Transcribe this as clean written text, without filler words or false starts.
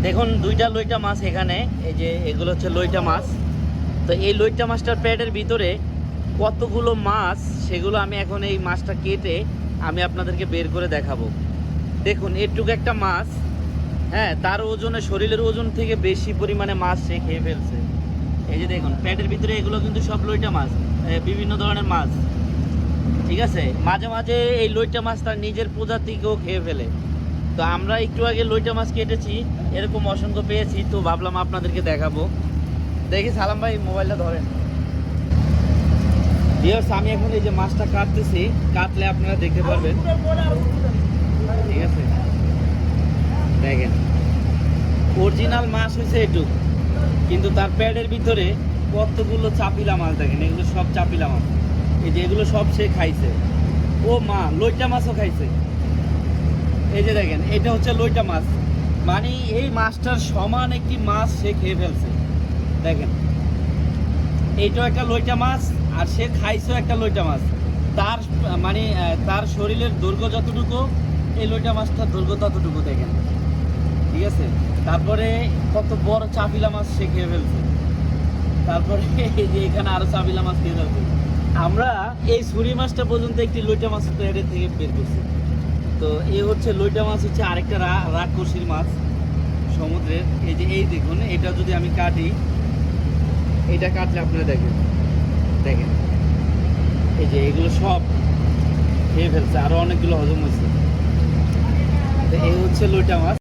দেখুন দুইটা লইটা মাছ এখানে, এই যে এগুলো হচ্ছে লইটা মাছ। তো এই লইটা মাছটার পেটের ভিতরে কতগুলো মাছ, সেগুলো আমি এখন এই মাছটা কেটে আমি আপনাদেরকে বের করে দেখাবো। দেখুন এটুকু একটা মাছ, হ্যাঁ, তার ওজনে শরীরের ওজন থেকে বেশি পরিমাণে মাছ সে খেয়ে ফেলছে। এই যে দেখুন পেটের ভিতরে এগুলো কিন্তু সব লইটা মাছ, বিভিন্ন ধরনের মাছ, ঠিক আছে। মাঝে মাঝে এই লইটা মাছ তার নিজের প্রজাতিকেও খেয়ে ফেলে। তো আমরা একটু আগে লইটা মাছ কেটেছি, এরকম অসংখ্য পেয়েছি, তো ভাবলাম আপনাদেরকে দেখাবো। দেখি সালাম ভাই মোবাইলটা ধরেন। ভিউয়ার্স, আমি এখন এই যে মাছটা কাটতেছি, কাটলে আপনারা দেখতে পারবেন, ঠিক আছে। দেখেন অরিজিনাল মাছ হয়েছে এটুক, কিন্তু তার প্যাডের ভিতরে কতগুলো চাপিলা মাছ, দেখেন এগুলো সব চাপিলা মাছ। এই যে এগুলো সব সে খাইছে। ও মা, লইটা মাছও খাইছে। এই যে দেখেন এটা হচ্ছে লইটা মাছ, মানে এই মাছটার সমান একটি মাছ সে খেয়ে ফেলছে। দেখেন এইটাও একটা লইটা মাছ, আর সে খাইছেও একটা লইটা মাছ। তার মানে তার শরীরের দৈর্ঘ্য যতটুকু, এই লইটা মাছটার দৈর্ঘ্য ততটুকু, দেখেন, ঠিক আছে। তারপরে কত বড় চাপিলা মাছ সে খেয়ে ফেলছে। তারপরে এই যে এখানে আরো চাপিলা মাছ খেয়ে ফেলছে। আমরা এই ছুরি মাছটা পর্যন্ত একটি লইটা মাছ পেটের থেকে বের করছি। তো এই হচ্ছে লইটা মাছ, হচ্ছে আরেকটা রাক্ষসীর মাছ সমুদ্রের। এই যে এই দেখুন, এটা যদি আমি কাটি, এটা কাটলে আপনারা দেখেন, দেখেন এই যে এগুলো সব খেয়ে ফেলছে, আরো অনেকগুলো হজম হয়েছে। তো এই হচ্ছে লইটা মাছ।